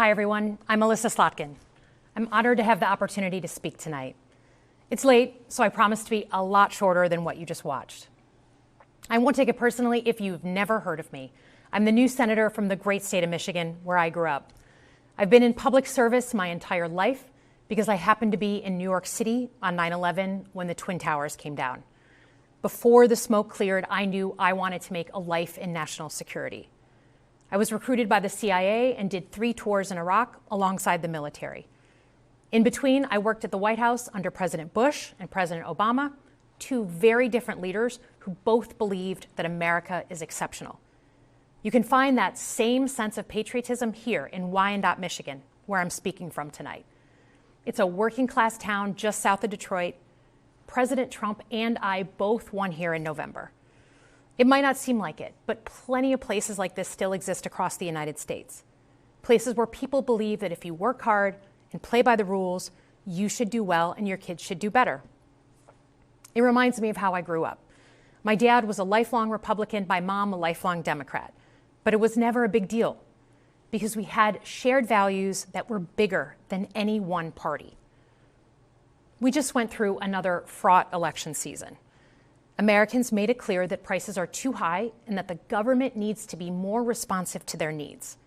Hi, everyone. I'm Elissa Slotkin. I'm honored to have the opportunity to speak tonight. It's late, so I promise to be a lot shorter than what you just watched. I won't take it personally if you've never heard of me. I'm the new senator from the great state of Michigan, where I grew up. I've been in public service my entire life because I happened to be in New York City on 9/11 when the Twin Towers came down. Before the smoke cleared, I knew I wanted to make a life in national security. I was recruited by the CIA and did 3 tours in Iraq alongside the military. In between, I worked at the White House under President Bush and President Obama, 2 very different leaders who both believed that America is exceptional. You can find that same sense of patriotism here in Wyandotte, Michigan, where I'm speaking from tonight. It's a working-class town just south of Detroit. President Trump and I both won here in November. It might not seem like it, but plenty of places like this still exist across the United States. Places where people believe that if you work hard and play by the rules, you should do well and your kids should do better. It reminds me of how I grew up. My dad was a lifelong Republican, my mom a lifelong Democrat. But it was never a big deal because we had shared values that were bigger than any one party. We just went through another fraught election season. Americans made it clear that prices are too high and that the government needs to be more responsive to their needs.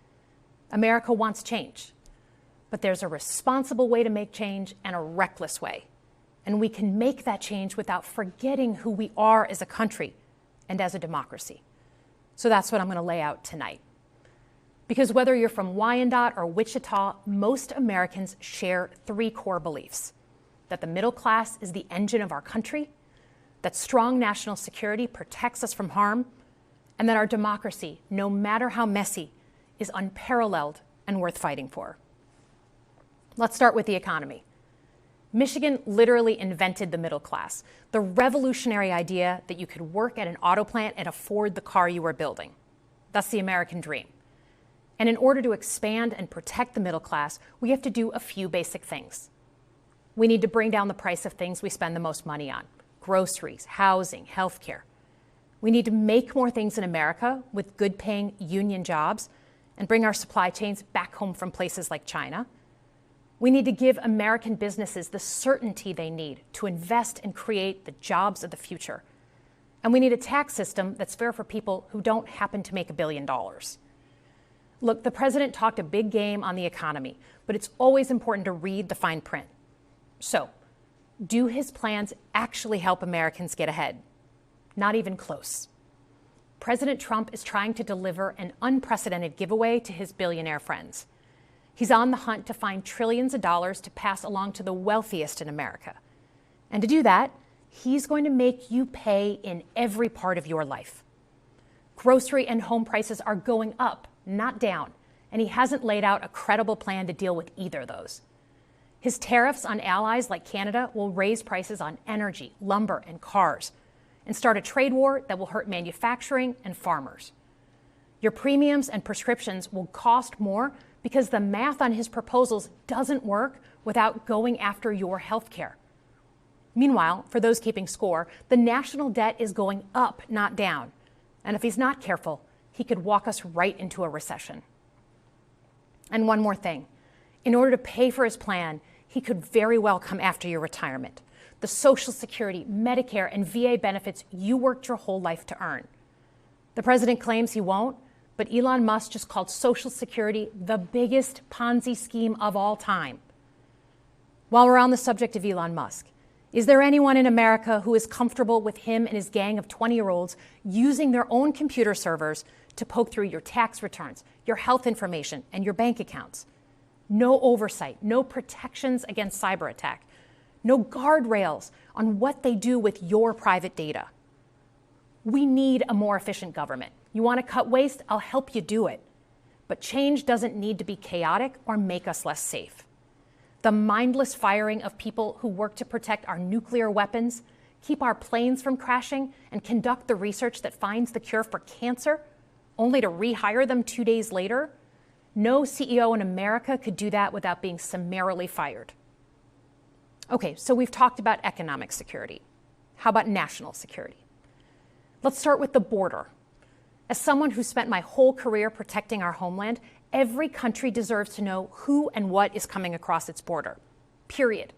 America wants change, but there's a responsible way to make change and a reckless way. And we can make that change without forgetting who we are as a country and as a democracy. So that's what I'm going to lay out tonight. Because whether you're from Wyandotte or Wichita, most Americans share 3 core beliefs: that the middle class is the engine of our country, that strong national security protects us from harm, and that our democracy, no matter how messy, is unparalleled and worth fighting for. Let's start with the economy. Michigan literally invented the middle class, the revolutionary idea that you could work at an auto plant and afford the car you were building. That's the American dream. And in order to expand and protect the middle class, we have to do a few basic things. We need to bring down the price of things we spend the most money on: groceries, housing, healthcare. We need to make more things in America with good-paying union jobs and bring our supply chains back home from places like China. We need to give American businesses the certainty they need to invest and create the jobs of the future. And we need a tax system that's fair for people who don't happen to make $1 billion. Look, the president talked a big game on the economy, but it's always important to read the fine print. So, do his plans actually help Americans get ahead? Not even close. President Trump is trying to deliver an unprecedented giveaway to his billionaire friends. He's on the hunt to find trillions of dollars to pass along to the wealthiest in America. And to do that, he's going to make you pay in every part of your life. Grocery and home prices are going up, not down, and he hasn't laid out a credible plan to deal with either of those. His tariffs on allies like Canada will raise prices on energy, lumber, and cars, and start a trade war that will hurt manufacturing and farmers. Your premiums and prescriptions will cost more because the math on his proposals doesn't work without going after your health care. Meanwhile, for those keeping score, the national debt is going up, not down. And if he's not careful, he could walk us right into a recession. And one more thing. In order to pay for his plan, he could very well come after your retirement, the Social Security, Medicare, and VA benefits you worked your whole life to earn. The president claims he won't, but Elon Musk just called Social Security the biggest Ponzi scheme of all time. While we're on the subject of Elon Musk, is there anyone in America who is comfortable with him and his gang of 20-year-olds using their own computer servers to poke through your tax returns, your health information, and your bank accounts? No oversight, no protections against cyber attack, no guardrails on what they do with your private data. We need a more efficient government. You want to cut waste? I'll help you do it. But change doesn't need to be chaotic or make us less safe. The mindless firing of people who work to protect our nuclear weapons, keep our planes from crashing, and conduct the research that finds the cure for cancer, only to rehire them 2 days later, no CEO in America could do that without being summarily fired. Okay, so we've talked about economic security. How about national security? Let's start with the border. As someone who spent my whole career protecting our homeland, Every country deserves to know who and what is coming across its border. Period.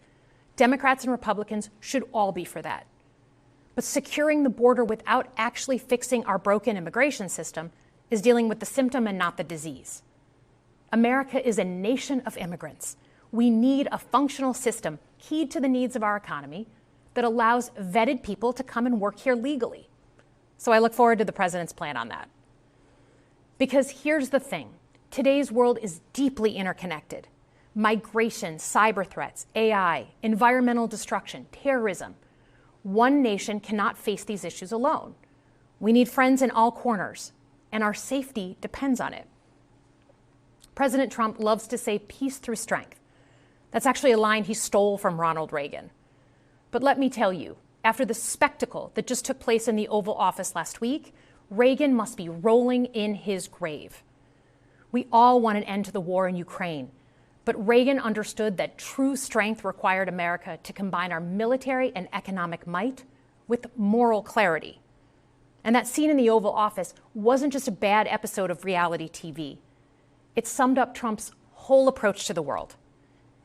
Democrats and Republicans should all be for that. But securing the border without actually fixing our broken immigration system is dealing with the symptom and not the disease. America is a nation of immigrants. We need a functional system keyed to the needs of our economy that allows vetted people to come and work here legally. So I look forward to the president's plan on that. Because here's the thing. Today's world is deeply interconnected. Migration, cyber threats, AI, environmental destruction, terrorism. One nation cannot face these issues alone. We need friends in all corners, and our safety depends on it. President Trump loves to say peace through strength. That's actually a line he stole from Ronald Reagan. But let me tell you, after the spectacle that just took place in the Oval Office last week, Reagan must be rolling in his grave. We all want an end to the war in Ukraine, but Reagan understood that true strength required America to combine our military and economic might with moral clarity. And that scene in the Oval Office wasn't just a bad episode of reality TV. It summed up Trump's whole approach to the world.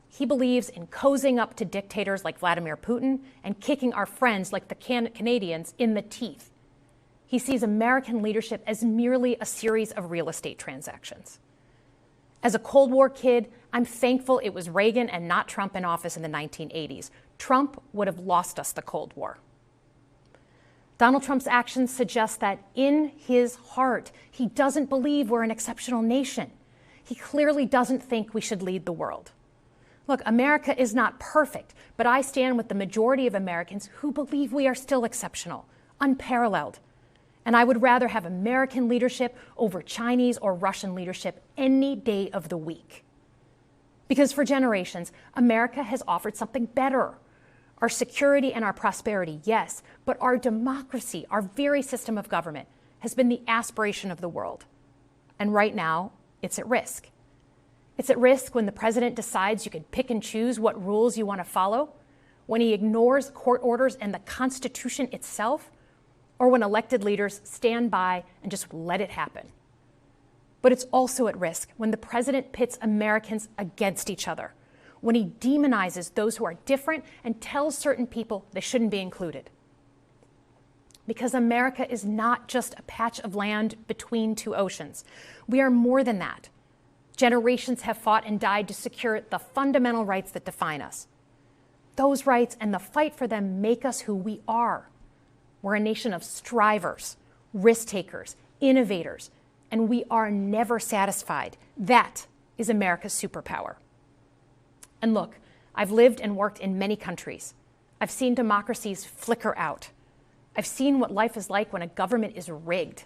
He believes in cozying up to dictators like Vladimir Putin and kicking our friends like the Canadians in the teeth. He sees American leadership as merely a series of real estate transactions. As a Cold War kid, I'm thankful it was Reagan and not Trump in office in the 1980s. Trump would have lost us the Cold War. Donald Trump's actions suggest that in his heart, he doesn't believe we're an exceptional nation. He clearly doesn't think we should lead the world. Look, America is not perfect, but I stand with the majority of Americans who believe we are still exceptional, unparalleled. And I would rather have American leadership over Chinese or Russian leadership any day of the week. Because for generations, America has offered something better. Our security and our prosperity, yes, but our democracy, our very system of government, has been the aspiration of the world. And right now, it's at risk. It's at risk when the president decides you can pick and choose what rules you want to follow, when he ignores court orders and the Constitution itself, or when elected leaders stand by and just let it happen. But it's also at risk when the president pits Americans against each other, when he demonizes those who are different and tells certain people they shouldn't be included. Because America is not just a patch of land between two oceans. We are more than that. Generations have fought and died to secure the fundamental rights that define us. Those rights and the fight for them make us who we are. We're a nation of strivers, risk takers, innovators, and we are never satisfied. That is America's superpower. And look, I've lived and worked in many countries. I've seen democracies flicker out. I've seen what life is like when a government is rigged.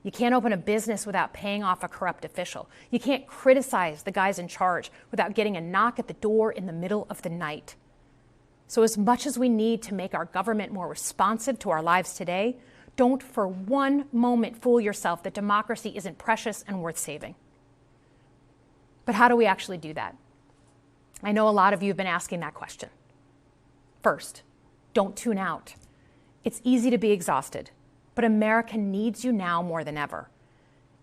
You can't open a business without paying off a corrupt official. You can't criticize the guys in charge without getting a knock at the door in the middle of the night. So as much as we need to make our government more responsive to our lives today, don't for one moment fool yourself that democracy isn't precious and worth saving. But how do we actually do that? I know a lot of you have been asking that question. First, don't tune out. It's easy to be exhausted, but America needs you now more than ever.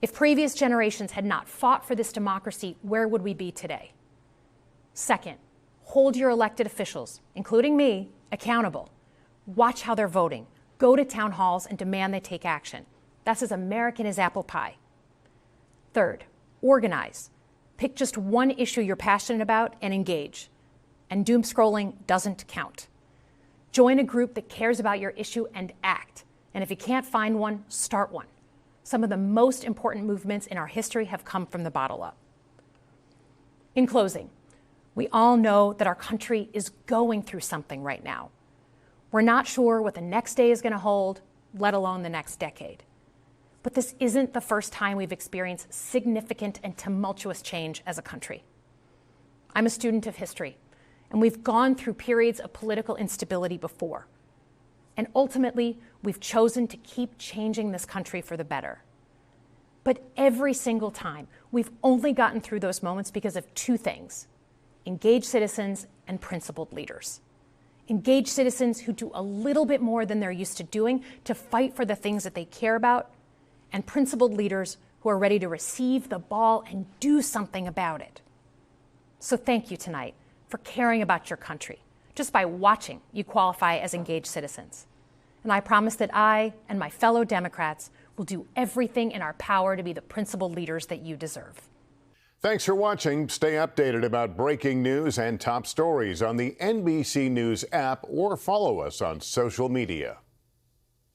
If previous generations had not fought for this democracy, where would we be today? Second, hold your elected officials, including me, accountable. Watch how they're voting. Go to town halls and demand they take action. That's as American as apple pie. Third, organize. Pick just one issue you're passionate about and engage. And doom scrolling doesn't count. Join a group that cares about your issue and act. And if you can't find one, start one. Some of the most important movements in our history have come from the bottom up. In closing, we all know that our country is going through something right now. We're not sure what the next day is going to hold, let alone the next decade. But this isn't the first time we've experienced significant and tumultuous change as a country. I'm a student of history, and we've gone through periods of political instability before. And ultimately, we've chosen to keep changing this country for the better. But every single time, we've only gotten through those moments because of two things: engaged citizens and principled leaders. Engaged citizens who do a little bit more than they're used to doing to fight for the things that they care about, and principled leaders who are ready to receive the ball and do something about it. So thank you tonight for caring about your country. Just by watching, you qualify as engaged citizens. And I promise that I and my fellow Democrats will do everything in our power to be the principled leaders that you deserve. Thanks for watching. Stay updated about breaking news and top stories on the NBC News app or follow us on social media.